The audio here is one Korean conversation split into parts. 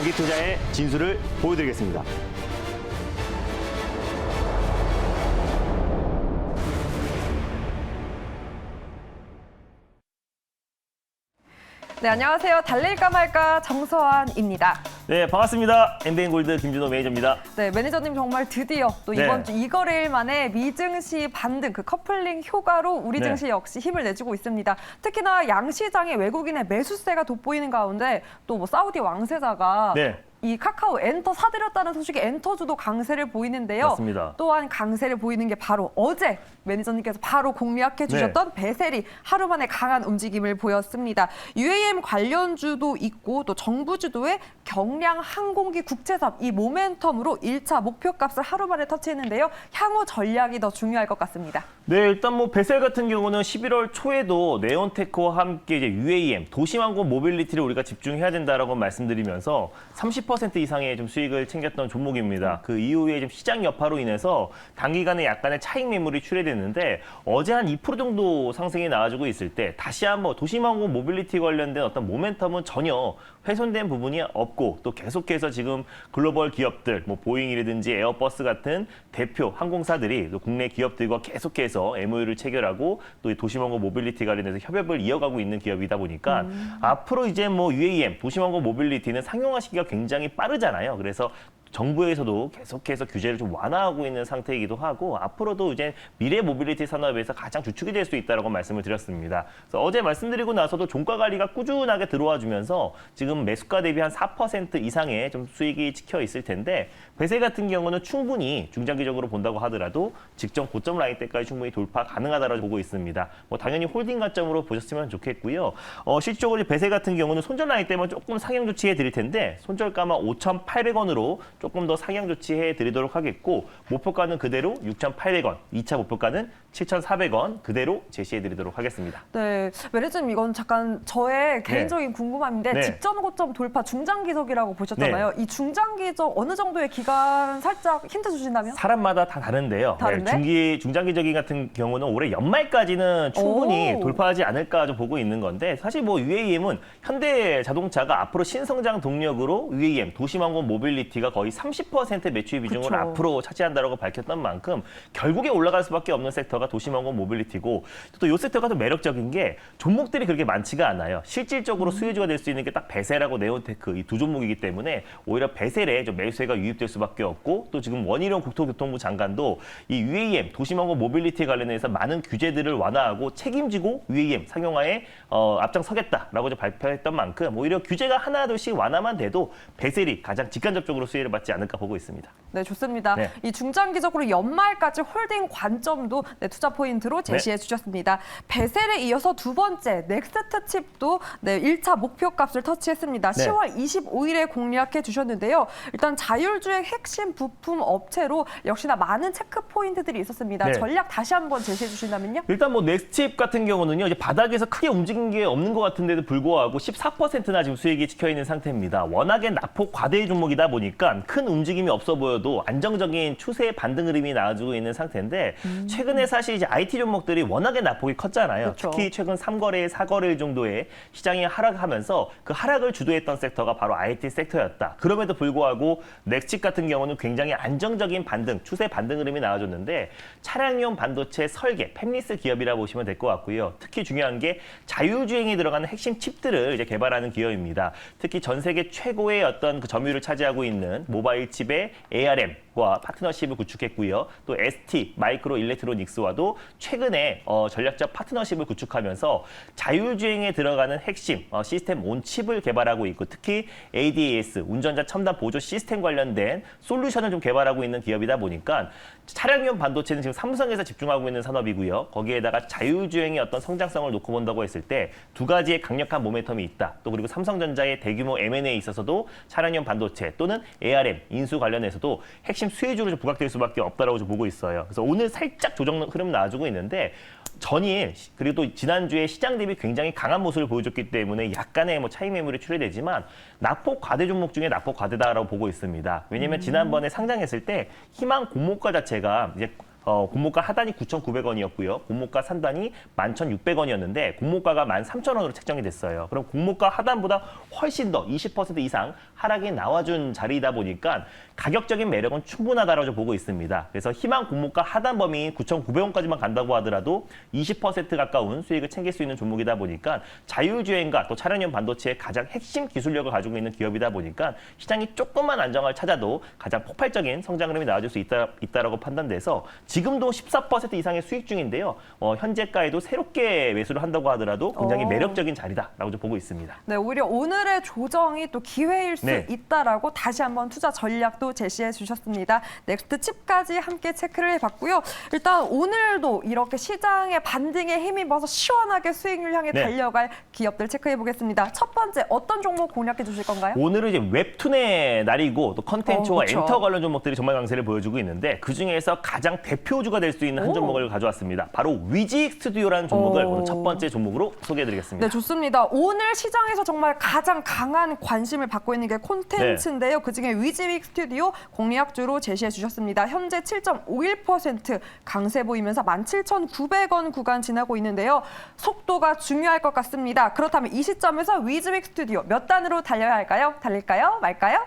장기 투자의 진수를 보여드리겠습니다. 네, 안녕하세요. 달릴까 말까 정서환입니다. 네, 반갑습니다. 엠비엔골드 김준호 매니저입니다. 네, 매니저님 정말 드디어 또 이번 주 이거래일 만에 미증시 반등, 그 커플링 효과로 우리 증시 역시 힘을 내주고 있습니다. 특히나 양시장에 외국인의 매수세가 돋보이는 가운데 또 뭐 사우디 왕세자가 이 카카오 엔터 사들였다는 소식에 엔터주도 강세를 보이는데요. 맞습니다. 또한 강세를 보이는 게 바로 어제 매니저님께서 바로 공략해 주셨던 베셀이 하루 만에 강한 움직임을 보였습니다. UAM 관련주도 있고 또 정부주도의 경량 항공기 국제사업 이 모멘텀으로 1차 목표값을 하루 만에 터치했는데요. 향후 전략이 더 중요할 것 같습니다. 네, 일단 뭐 베셀 같은 경우는 11월 초에도 네온테크와 함께 이제 UAM 도심항공 모빌리티를 우리가 집중해야 된다라고 말씀드리면서 30% 이상의 좀 수익을 챙겼던 종목입니다. 그 이후에 좀 시장 여파로 인해서 단기간에 약간의 차익 매물이 출회됐는데 어제 한 2% 정도 상승이 나와주고 있을 때 다시 한번 도심항공 모빌리티 관련된 어떤 모멘텀은 전혀 훼손된 부분이 없고 또 계속해서 지금 글로벌 기업들 뭐 보잉이라든지 에어버스 같은 대표 항공사들이 또 국내 기업들과 계속해서 MOU를 체결하고 또 도심항공 모빌리티 관련해서 협업을 이어가고 있는 기업이다 보니까 앞으로 이제 뭐 UAM 도심항공 모빌리티는 상용화 시기가 굉장히 빠르잖아요. 그래서 정부에서도 계속해서 규제를 좀 완화하고 있는 상태이기도 하고 앞으로도 이제 미래 모빌리티 산업에서 가장 주축이 될 수 있다라고 말씀을 드렸습니다. 그래서 어제 말씀드리고 나서도 종가 관리가 꾸준하게 들어와 주면서 지금 매수가 대비 한 4% 이상의 좀 수익이 찍혀 있을 텐데 베셀 같은 경우는 충분히 중장기적으로 본다고 하더라도 직전 고점 라인 때까지 충분히 돌파 가능하다고 보고 있습니다. 뭐 당연히 홀딩 관점으로 보셨으면 좋겠고요. 실질적으로 베셀 같은 경우는 손절 라인 때문에 조금 상향 조치해 드릴 텐데 손절가만 5,800원으로 조금 더 상향 조치해 드리도록 하겠고 목표가는 그대로 6,800원, 2차 목표가는 7,400원 그대로 제시해 드리도록 하겠습니다. 네, 매니저님 이건 잠깐 저의 개인적인 궁금함인데 직전 고점 돌파 중장기적이라고 보셨잖아요. 이 중장기적 어느 정도의 기간 살짝 힌트 주신다면? 사람마다 다 다른데요. 다른데? 중장기적인 같은 경우는 올해 연말까지는 충분히 돌파하지 않을까 좀 보고 있는 건데 사실 뭐 UAM은 현대 자동차가 앞으로 신성장 동력으로 UAM 도심항공 모빌리티가 거의 30% 매출 비중을 앞으로 차지한다고 밝혔던 만큼 결국에 올라갈 수밖에 없는 섹터가 도심항공 모빌리티고 또 이 섹터가 좀 매력적인 게 종목들이 그렇게 많지가 않아요. 실질적으로 수혜주가 될 수 있는 게 딱 베셀하고 네온테크 이 두 종목이기 때문에 오히려 베셀에 좀 매수세가 유입될 수밖에 없고 또 지금 원희룡 국토교통부 장관도 이 UAM 도심항공 모빌리티 관련해서 많은 규제들을 완화하고 책임지고 UAM 상용화에 앞장서겠다라고 좀 발표했던 만큼 오히려 규제가 하나둘씩 완화만 돼도 베셀이 가장 직간접적으로 수혜를 받지 않을까 보고 있습니다. 네, 좋습니다. 이 중장기적으로 연말까지 홀딩 관점도 투자 포인트로 제시해 주셨습니다. 베셀에 이어서 두 번째 넥스트 칩도 1차 목표값을 터치했습니다. 10월 25일에 공략해 주셨는데요. 일단 자율주행 핵심 부품 업체로 역시나 많은 체크 포인트들이 있었습니다. 전략 다시 한번 제시해 주신다면요? 일단 뭐 넥스트칩 같은 경우는요. 이제 바닥에서 크게 움직인 게 없는 것 같은데도 불구하고 14%나 지금 수익이 찍혀 있는 상태입니다. 워낙에 낙폭 과대 종목이다 보니까 큰 움직임이 없어 보여도 안정적인 추세 반등 흐름이 나와주고 있는 상태인데 최근에 사실 이제 IT 종목들이 워낙에 낙폭이 컸잖아요. 특히 최근 3거래, 4거래일 정도의 시장이 하락하면서 그 하락을 주도했던 섹터가 바로 IT 섹터였다. 그럼에도 불구하고 넥스칩 같은 경우는 굉장히 안정적인 반등, 추세 반등 흐름이 나와줬는데 차량용 반도체 설계, 팹리스 기업이라 보시면 될 것 같고요. 특히 중요한 게 자율주행에 들어가는 핵심 칩들을 이제 개발하는 기업입니다. 특히 전 세계 최고의 어떤 그 점유율을 차지하고 있는 모바일 칩의 ARM과 파트너십을 구축했고요. 또 ST 마이크로 일렉트로닉스와도 최근에 전략적 파트너십을 구축하면서 자율주행에 들어가는 핵심 시스템 온 칩을 개발하고 있고 특히 ADAS 운전자 첨단 보조 시스템 관련된 솔루션을 좀 개발하고 있는 기업이다 보니까 차량용 반도체는 지금 삼성에서 집중하고 있는 산업이고요. 거기에다가 자율주행의 어떤 성장성을 놓고 본다고 했을 때 두 가지의 강력한 모멘텀이 있다. 또 그리고 삼성전자의 대규모 M&A에 있어서도 차량용 반도체 또는 ARM 인수 관련해서도 핵심 수혜주로 좀 부각될 수밖에 없다라고 좀 보고 있어요. 그래서 오늘 살짝 조정 흐름 나와주고 있는데 전일 그리고 또 지난주에 시장 대비 굉장히 강한 모습을 보여줬기 때문에 약간의 뭐 차익 매물이 출회되지만 낙폭 과대 종목 중에 낙폭 과대다라고 보고 있습니다. 왜냐하면 지난번에 상장했을 때 희망 공모가 자체가 이제 공모가 하단이 9,900원이었고요. 공모가 상단이 11,600원이었는데 공모가가 13,000원으로 책정이 됐어요. 그럼 공모가 하단보다 훨씬 더 20% 이상 하락이 나와준 자리이다 보니까 가격적인 매력은 충분하다고 보고 있습니다. 그래서 희망 공모가 하단 범위 9,900원까지만 간다고 하더라도 20% 가까운 수익을 챙길 수 있는 종목이다 보니까 자율주행과 또 차량용 반도체의 가장 핵심 기술력을 가지고 있는 기업이다 보니까 시장이 조금만 안정을 찾아도 가장 폭발적인 성장 흐름이 나와줄 수 있다라고 판단돼서 지금도 14% 이상의 수익 중인데요. 현재가에도 새롭게 매수를 한다고 하더라도 굉장히 매력적인 자리다라고 좀 보고 있습니다. 네, 오히려 오늘의 조정이 또 기회일 수 네. 있다라고 다시 한번 투자 전략도 제시해 주셨습니다. 넥스트 칩까지 함께 체크를 해봤고요. 일단 오늘도 이렇게 시장의 반등에 힘입어서 시원하게 수익률 향해 네. 달려갈 기업들 체크해 보겠습니다. 첫 번째 어떤 종목 공략해 주실 건가요? 오늘은 이제 웹툰의 날이고 또 컨텐츠와 그렇죠. 엔터 관련 종목들이 정말 강세를 보여주고 있는데 그중에서 가장 대표주가 될 수 있는 한 종목을 가져왔습니다. 바로 위직 스튜디오라는 종목을 오늘 첫 번째 종목으로 소개해드리겠습니다. 네, 좋습니다. 오늘 시장에서 정말 가장 강한 관심을 받고 있는 게 콘텐츠인데요. 그중에 위즈윅 스튜디오 공략주로 제시해 주셨습니다. 현재 7.51% 강세 보이면서 17,900원 구간 지나고 있는데요. 속도가 중요할 것 같습니다. 그렇다면 이 시점에서 위즈윅 스튜디오 몇 단으로 달려야 할까요? 달릴까요? 말까요?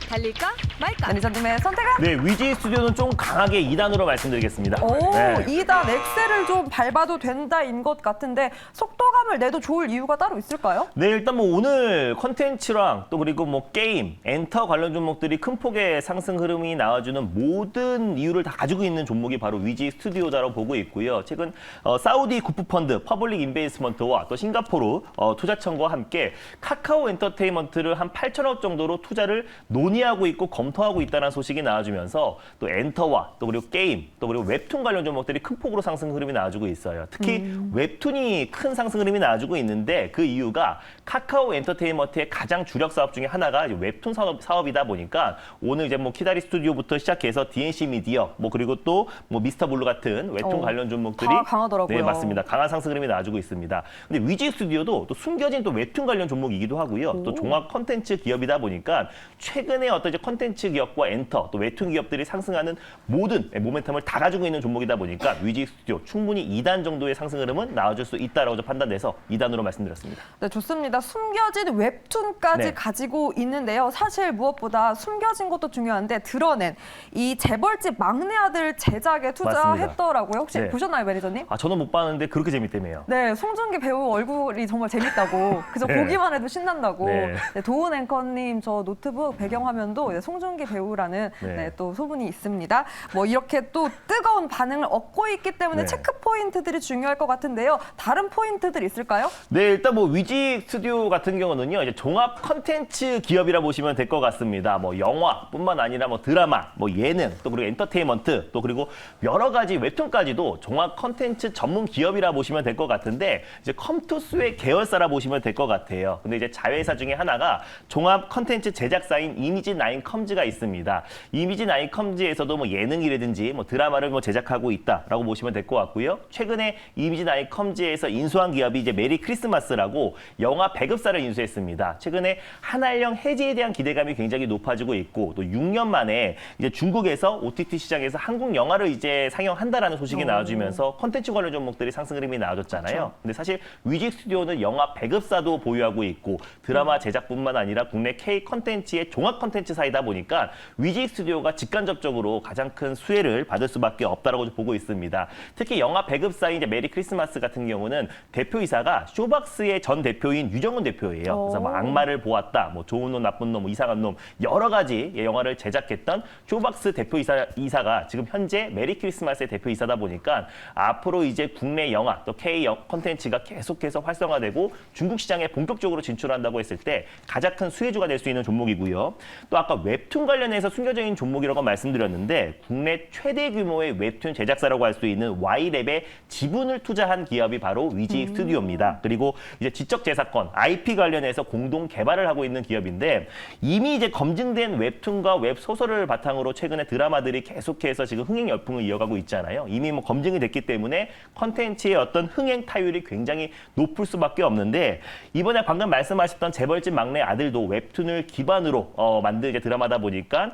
달릴까 말까? 매니저님의 선택은? 네, 위지 스튜디오는 좀 강하게 2단으로 말씀드리겠습니다. 오, 네. 2단 엑셀을 좀 밟아도 된다인 것 같은데 속도감을 내도 좋을 이유가 따로 있을까요? 네, 일단 뭐 오늘 컨텐츠랑 또 그리고 뭐 게임, 엔터 관련 종목들이 큰 폭의 상승 흐름이 나와주는 모든 이유를 다 가지고 있는 종목이 바로 위지 스튜디오다라고 보고 있고요. 최근 사우디 구프펀드, 퍼블릭 인베이스먼트와 또 싱가포르 투자청과 함께 카카오 엔터테인먼트를 한 8천억 정도로 투자를 논의하고 있고 검토하고 있다는 소식이 나와주면서 또 엔터와 또 그리고 게임, 또 그리고 웹툰 관련 종목들이 큰 폭으로 상승 흐름이 나와주고 있어요. 특히 웹툰이 큰 상승 흐름이 나와주고 있는데 그 이유가 카카오 엔터테인먼트의 가장 주력 사업 중에 하나가 이제 웹툰 사업이다 보니까 오늘 이제 뭐 키다리 스튜디오부터 시작해서 DNC 미디어, 뭐 그리고 또 뭐 미스터 블루 같은 웹툰 관련 종목들이 다 강하더라고요. 네, 맞습니다. 강한 상승 흐름이 나와주고 있습니다. 근데 위지 스튜디오도 또 숨겨진 또 웹툰 관련 종목이기도 하고요. 또 종합 컨텐츠 기업이다 보니까 최근에 어떤 이제 컨텐츠 기업과 엔터 또 웹툰 기업들이 상승하는 모든 모멘텀을 다 가지고 있는 종목이다 보니까 위지 스튜디오 충분히 2단 정도의 상승 흐름은 나와줄 수 있다라고 판단돼서 2단으로 말씀드렸습니다. 네, 좋습니다. 숨겨진 웹툰까지 네. 가지고 있는데요. 사실 무엇보다 숨겨진 것도 중요한데 드러낸 이 재벌집 막내 아들 제작에 투자했더라고요. 혹시 네. 보셨나요, 매니저님? 아, 저는 못 봤는데 그렇게 재밌다며요. 네, 송중기 배우 얼굴이 정말 재밌다고. 그래서 네. 보기만 해도 신난다고. 네. 네, 도훈 앵커님 저 노트북 배경화면도 네, 송중기 배우라는 네. 네, 또 소문이 있습니다. 뭐 이렇게 또 뜨거운 반응을 얻고 있기 때문에 네. 체크 포인트들이 중요할 것 같은데요. 다른 포인트들 있을까요? 네, 일단 뭐 위지 스튜디오 같은 경우는요, 이제 종합 컨텐츠 기업이라 보시면 될 것 같습니다. 뭐 영화뿐만 아니라 뭐 드라마, 뭐 예능, 또 그리고 엔터테인먼트, 또 그리고 여러 가지 웹툰까지도 종합 컨텐츠 전문 기업이라 보시면 될 것 같은데 이제 컴투스의 계열사라 보시면 될 것 같아요. 근데 이제 자회사 중에 하나가 종합 컨텐츠 제작사인 이미지 나인 컴즈가 있습니다. 이미지 나인 컴즈에서도 뭐 예능이라든지 뭐 드라마를 뭐 제작하고 있다라고 보시면 될 것 같고요. 최근에 이미지 나인 컴즈에서 인수한 기업이 이제 메리 크리스마스라고 영화 배급사를 인수했습니다. 최근에 한알령 해지에 대한 기대감이 굉장히 높아지고 있고 또 6년 만에 이제 중국에서 OTT 시장에서 한국 영화를 이제 상영한다라는 소식이 나와주면서 콘텐츠 관련 종목들이 상승 흐름이 나와줬잖아요. 그렇죠. 근데 사실 위직 스튜디오는 영화 배급사도 보유하고 있고 드라마 제작뿐만 아니라 국내 K 콘텐츠의 종합 콘텐츠사이다 보니까 위직 스튜디오가 직간접적으로 가장 큰 수혜를 받을 수밖에 없다라고 보고 있습니다. 특히 영화 배급사인 이제 메리 크리스마스 같은 경우는 대표이사가 쇼박스의 전 대표인 유정훈 대표예요. 그래서 뭐 악마를 보았다, 뭐 좋은 놈, 나쁜 놈, 뭐 이상한 놈 여러 가지 영화를 제작했던 쇼박스 대표이사가 지금 현재 메리 크리스마스의 대표이사다 보니까 앞으로 이제 국내 영화 또 K 콘텐츠가 계속해서 활성화되고 중국 시장에 본격적으로 진출한다고 했을 때 가장 큰 수혜주가 될 수 있는 종목이고요. 또 아까 웹툰 관련해서 숨겨져 있는 종목이라고 말씀드렸는데 국내 최대 규모의 웹툰 제작사라고 할 수 있는 Y랩에 지분을 투자한 기업이 바로 위지 스튜디오입니다. 그리고 이제 지적 재산권, IP 관련해서 공동 개발을 하고 있는 기업인데 이미 이제 검증된 웹툰과 웹소설을 바탕으로 최근에 드라마들이 계속해서 지금 흥행 열풍을 이어가고 있잖아요. 이미 뭐 검증이 됐기 때문에 컨텐츠의 어떤 흥행 타율이 굉장히 높을 수밖에 없는데 이번에 방금 말씀하셨던 재벌집 막내 아들도 웹툰을 기반으로 만든 이제 드라마다 상태다 보니까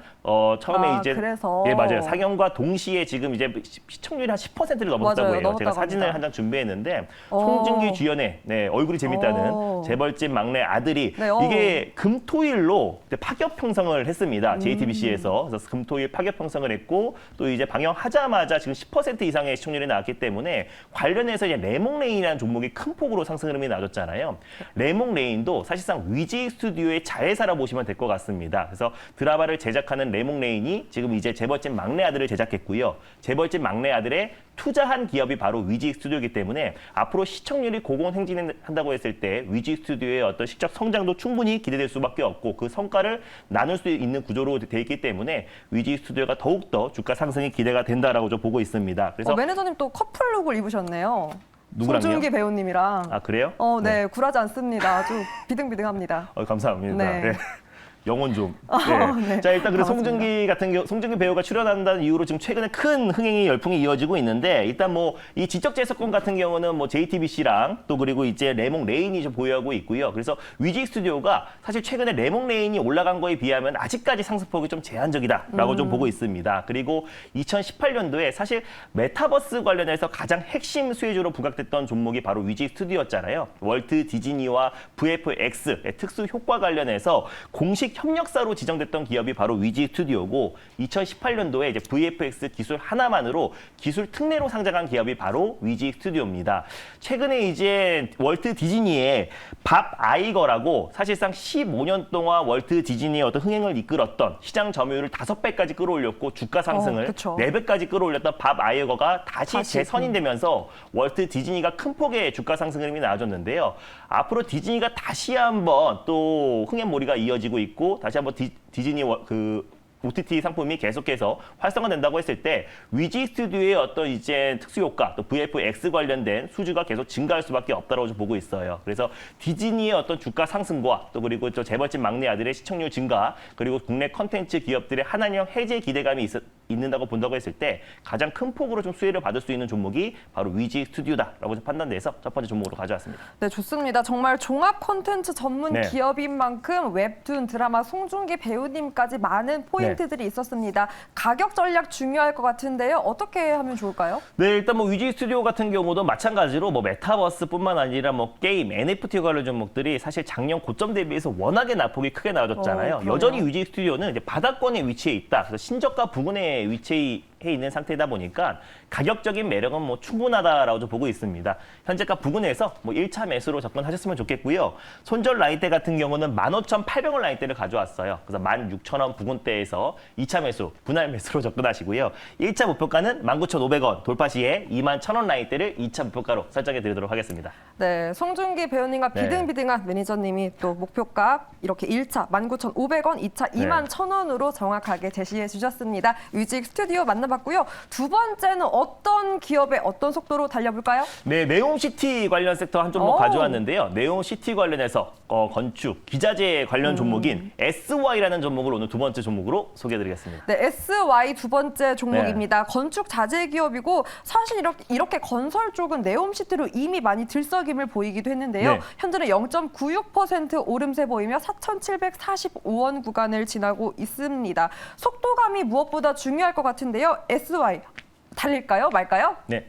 처음에 이제 그래서. 예, 맞아요. 상영과 동시에 지금 이제 시청률이 한 10%를 넘었다고 맞아요. 해요. 제가 넘었다고 사진을 합니다. 한 장 준비했는데 송중기 주연의 얼굴이 재밌다는 재벌집 막내 아들이 네, 이게 금토일로 파격 편성을 했습니다. JTBC에서. 그래서 금토일 파격 편성을 했고 또 이제 방영하자마자 지금 10% 이상의 시청률이 나왔기 때문에 관련해서 이제 레몽레인이라는 종목이 큰 폭으로 상승 흐름이 나왔잖아요. 레몽레인도 사실상 위지 스튜디오의 자회사라 보시면 될 것 같습니다. 그래서 드라마를 제작하는 레몽레인이 지금 이제 재벌집 막내 아들을 제작했고요. 재벌집 막내 아들의 투자한 기업이 바로 위지 스튜디오이기 때문에 앞으로 시청률이 고공행진한다고 했을 때 위지 스튜디오의 어떤 시적 성장도 충분히 기대될 수밖에 없고 그 성과를 나눌 수 있는 구조로 돼 있기 때문에 위지 스튜디오가 더욱더 주가 상승이 기대가 된다라고 좀 보고 있습니다. 그래서 매니저님 또 커플룩을 입으셨네요. 누구랑요? 송중기 배우님이랑. 아 그래요? 네, 굴하지 않습니다. 아주 비등비등합니다. 감사합니다. 네. 네. 영혼 좀. 네. 자 일단 그래서 반갑습니다. 송중기 배우가 출연한다는 이유로 지금 최근에 큰 흥행이 열풍이 이어지고 있는데 일단 뭐 이 지적재해석권 같은 경우는 뭐 JTBC랑 또 그리고 이제 레몽레인이 좀 보유하고 있고요. 그래서 위지 스튜디오가 사실 최근에 레몽레인이 올라간 거에 비하면 아직까지 상승폭이 좀 제한적이다라고 좀 보고 있습니다. 그리고 2018년도에 사실 메타버스 관련해서 가장 핵심 수혜주로 부각됐던 종목이 바로 위지 스튜디오였잖아요. 월트 디즈니와 VFX의 특수 효과 관련해서 공식 협력사로 지정됐던 기업이 바로 위지 스튜디오고 2018년도에 이제 VFX 기술 하나만으로 기술 특례로 상장한 기업이 바로 위지 스튜디오입니다. 최근에 이제 월트 디즈니의 밥 아이거라고 사실상 15년 동안 월트 디즈니의 어떤 흥행을 이끌었던 시장 점유율을 5배까지 끌어올렸고 주가 상승을 그쵸. 4배까지 끌어올렸던 밥 아이거가 다시 재선임되면서 월트 디즈니가 큰 폭의 주가 상승 흐름이 나와줬는데요. 앞으로 디즈니가 다시 한번 또 흥행몰이가 이어지고 있고 다시 한번 디즈니 OTT 상품이 계속해서 활성화된다고 했을 때 위지 스튜디오의 어떤 이제 특수효과 또 VFX 관련된 수주가 계속 증가할 수밖에 없다고 좀 보고 있어요. 그래서 디즈니의 어떤 주가 상승과 또 그리고 또 재벌집 막내 아들의 시청률 증가 그리고 국내 컨텐츠 기업들의 하나형 해제 기대감이 있는다고 본다고 했을 때 가장 큰 폭으로 좀 수혜를 받을 수 있는 종목이 바로 위지 스튜디오다라고 좀 판단돼서 첫 번째 종목으로 가져왔습니다. 네, 좋습니다. 정말 종합 콘텐츠 전문 네. 기업인 만큼 웹툰, 드라마, 송중기 배우님까지 많은 포인트들이 있었습니다. 가격 전략 중요할 것 같은데요. 어떻게 하면 좋을까요? 네, 일단 뭐 위지 스튜디오 같은 경우도 마찬가지로 뭐 메타버스뿐만 아니라 뭐 게임, NFT 관련 종목들이 사실 작년 고점 대비해서 워낙에 낙폭이 크게 나와줬잖아요. 그래요? 여전히 위지 스튜디오는 이제 바닥권에 위치해 있다. 그래서 신저가 부근에 위치해 있는 상태이다 보니까 가격적인 매력은 뭐 충분하다라고 좀 보고 있습니다. 현재가 부근에서 뭐 1차 매수로 접근하셨으면 좋겠고요. 손절 라인대 같은 경우는 15,800원 라인대를 가져왔어요. 그래서 16,000원 부근대에서 2차 매수, 분할 매수로 접근하시고요. 1차 목표가는 19,500원 돌파 시에 21,000원 라인대를 2차 목표가로 설정해 드리도록 하겠습니다. 네, 송중기 배우님과 네. 비등비등한 매니저님이 또 목표가 이렇게 1차 19,500원, 2차 네. 21,000원으로 정확하게 제시해 주셨습니다. 위지 스튜디오 만나봤고요. 두 번째는 어떤 기업의 어떤 속도로 달려볼까요? 네, 네옴시티 관련 섹터 한 종목 오. 가져왔는데요. 네옴시티 관련해서 건축, 기자재 관련 종목인 SY라는 종목을 오늘 두 번째 종목으로 소개해드리겠습니다. 네, SY 두 번째 종목입니다. 건축 자재 기업이고 사실 이렇게 건설 쪽은 네옴시티로 이미 많이 들썩임을 보이기도 했는데요. 네. 현재는 0.96% 오름세 보이며 4,745원 구간을 지나고 있습니다. 속도감이 무엇보다 중요할 것 같은데요. SY 달릴까요? 말까요? 네.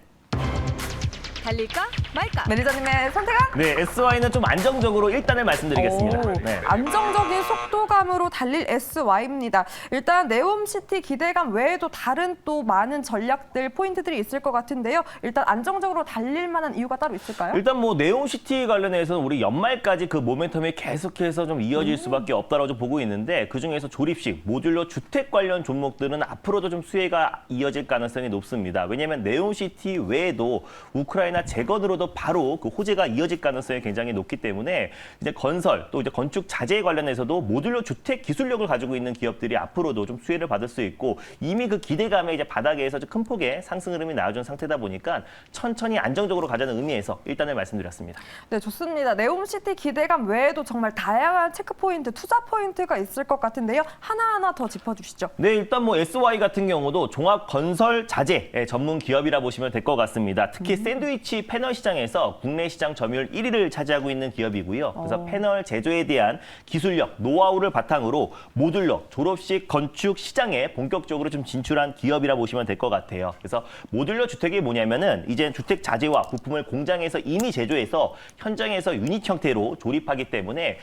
달릴까 말까? 매니저님의 선택은? 네, SY는 좀 안정적으로 일단을 말씀드리겠습니다. 오, 네. 안정적인 속도감으로 달릴 SY입니다. 일단 네옴시티 기대감 외에도 다른 또 많은 전략들, 포인트들이 있을 것 같은데요. 일단 안정적으로 달릴 만한 이유가 따로 있을까요? 일단 뭐 네옴시티 관련해서는 우리 연말까지 그 모멘텀이 계속해서 좀 이어질 수밖에 없다라고 좀 보고 있는데 그중에서 조립식, 모듈러 주택 관련 종목들은 앞으로도 좀 수혜가 이어질 가능성이 높습니다. 왜냐하면 네옴시티 외에도 우크라이나 재건으로도 바로 그 호재가 이어질 가능성이 굉장히 높기 때문에 이제 건설 또 이제 건축 자재 관련해서도 모듈러 주택 기술력을 가지고 있는 기업들이 앞으로도 좀 수혜를 받을 수 있고 이미 그 기대감에 이제 바닥에서 좀 큰 폭의 상승 흐름이 나와준 상태다 보니까 천천히 안정적으로 가자는 의미에서 일단을 말씀드렸습니다. 네, 좋습니다. 네옴시티 기대감 외에도 정말 다양한 체크 포인트, 투자 포인트가 있을 것 같은데요. 하나하나 더 짚어주시죠. 네, 일단 뭐 SY 같은 경우도 종합 건설 자재 전문 기업이라 보시면 될 것 같습니다. 특히 샌드위치 패널 시장 시장에서 국내 시장 점유율 1위를 차지하고 있는 기업이고요. 그래서 패널 제조에 대한 기술력, 노하우를 바탕으로 모듈러, 졸업식 건축 시장에 본격적으로 좀 진출한 기업이라 보시면 될 것 같아요. 그래서 모듈러 주택이 뭐냐면은 이제 주택 자재와 부품을 공장에서 이미 제조해서 현장에서 유닛 형태로 조립하기 때문에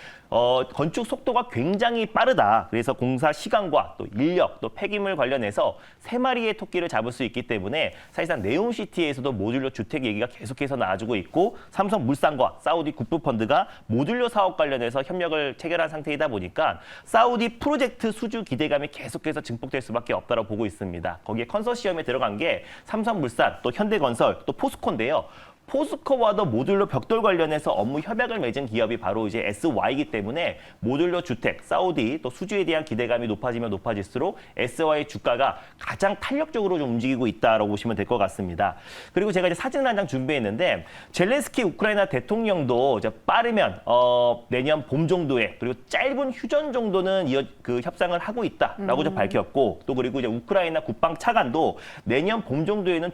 건축 속도가 굉장히 빠르다. 그래서 공사 시간과 또 인력, 또 폐기물 관련해서 3마리의 토끼를 잡을 수 있기 때문에 사실상 네옴시티에서도 모듈러 주택 얘기가 계속해서 나와주고 있고 삼성물산과 사우디 국부펀드가 모듈러 사업 관련해서 협력을 체결한 상태이다 보니까 사우디 프로젝트 수주 기대감이 계속해서 증폭될 수밖에 없다고 보고 있습니다. 거기에 컨소시엄에 들어간 게 삼성물산, 또 현대건설, 또 포스코인데요. 포스코와도 모듈러 벽돌 관련해서 업무 협약을 맺은 기업이 바로 이제 SY이기 때문에 모듈러 주택, 사우디 또 수주에 대한 기대감이 높아지면 높아질수록 SY 주가가 가장 탄력적으로 좀 움직이고 있다라고 보시면 될 것 같습니다. 그리고 제가 이제 사진을 한 장 준비했는데 젤렌스키 우크라이나 대통령도 이제 빠르면 내년 봄 정도에 그리고 짧은 휴전 정도는 그 협상을 하고 있다라고 좀 밝혔고 또 그리고 이제 우크라이나 국방 차관도 내년 봄 정도에는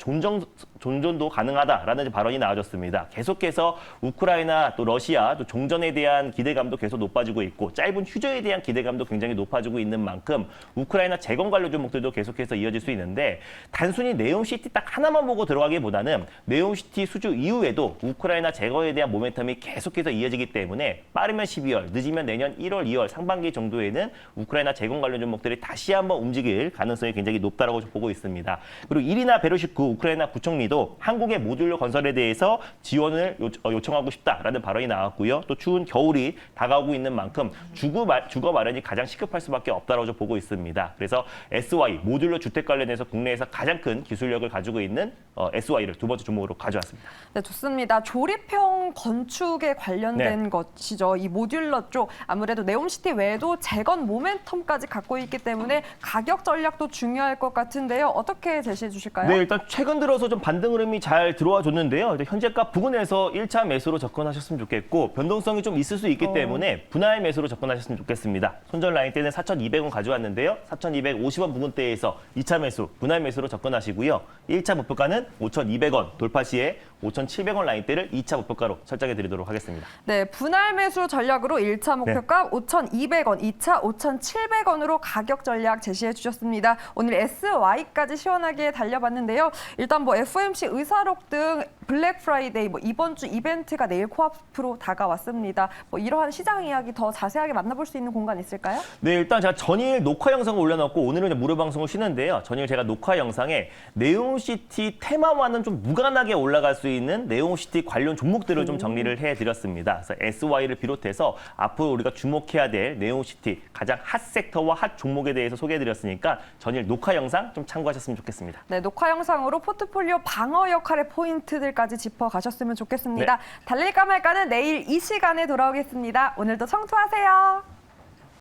종전도 가능하다라는 발언이 나와줬습니다. 계속해서 우크라이나 또 러시아 또 종전에 대한 기대감도 계속 높아지고 있고 짧은 휴전에 대한 기대감도 굉장히 높아지고 있는 만큼 우크라이나 재건 관련 종목들도 계속해서 이어질 수 있는데 단순히 네옴시티 딱 하나만 보고 들어가기보다는 네옴시티 수주 이후에도 우크라이나 재건에 대한 모멘텀이 계속해서 이어지기 때문에 빠르면 12월, 늦으면 내년 1월, 2월 상반기 정도에는 우크라이나 재건 관련 종목들이 다시 한번 움직일 가능성이 굉장히 높다라고 보고 있습니다. 그리고 이리나 베로시크 우크라이나 부총리도 한국의 모듈러 건설에 대해서 지원을 요청하고 싶다라는 발언이 나왔고요. 또 추운 겨울이 다가오고 있는 만큼 주거 마련이 가장 시급할 수밖에 없다라고 보고 있습니다. 그래서 SY 모듈러 주택 관련해서 국내에서 가장 큰 기술력을 가지고 있는 SY를 두 번째 종목으로 가져왔습니다. 네, 좋습니다. 조립형 건축에 관련된 것이죠. 이 모듈러 쪽 아무래도 네옴시티 외에도 재건 모멘텀까지 갖고 있기 때문에 가격 전략도 중요할 것 같은데요. 어떻게 제시해 주실까요? 네, 일단 최근 들어서 좀 반등 흐름이 잘 들어와 줬는데요. 현재가 부근에서 1차 매수로 접근하셨으면 좋겠고 변동성이 좀 있을 수 있기 때문에 분할 매수로 접근하셨으면 좋겠습니다. 손절 라인 때는 4,200원 가져왔는데요. 4,250원 부근대에서 2차 매수, 분할 매수로 접근하시고요. 1차 목표가는 5,200원 돌파 시에 5,700원 라인대를 2차 목표가로 설정해 드리도록 하겠습니다. 네, 분할 매수 전략으로 1차 목표가 5,200원, 2차 5,700원으로 가격 전략 제시해 주셨습니다. 오늘 SY까지 시원하게 달려봤는데요. 일단 뭐 FOMC 의사록 등 블랙 프라이데이 이번 주 이벤트가 내일 코앞으로 다가왔습니다. 이러한 시장 이야기 더 자세하게 만나볼 수 있는 공간 있을까요? 네, 일단 제가 전일 녹화 영상을 올려놨고 오늘은 이제 무료 방송을 쉬는데요. 전일 제가 녹화 영상에 네옴시티 테마와는 좀 무관하게 올라갈 수 있는 네옴시티 관련 종목들을 좀 정리를 해드렸습니다. 그래서 SY를 비롯해서 앞으로 우리가 주목해야 될 네옴시티 가장 핫 섹터와 핫 종목에 대해서 소개해드렸으니까 전일 녹화 영상 좀 참고하셨으면 좋겠습니다. 네, 녹화 영상으로 포트폴리오 방어 역할의 포인트들까지 짚어가셨으면 좋겠습니다. 달릴까 말까는 내일 이 시간에 돌아오겠습니다. 오늘도 청토하세요.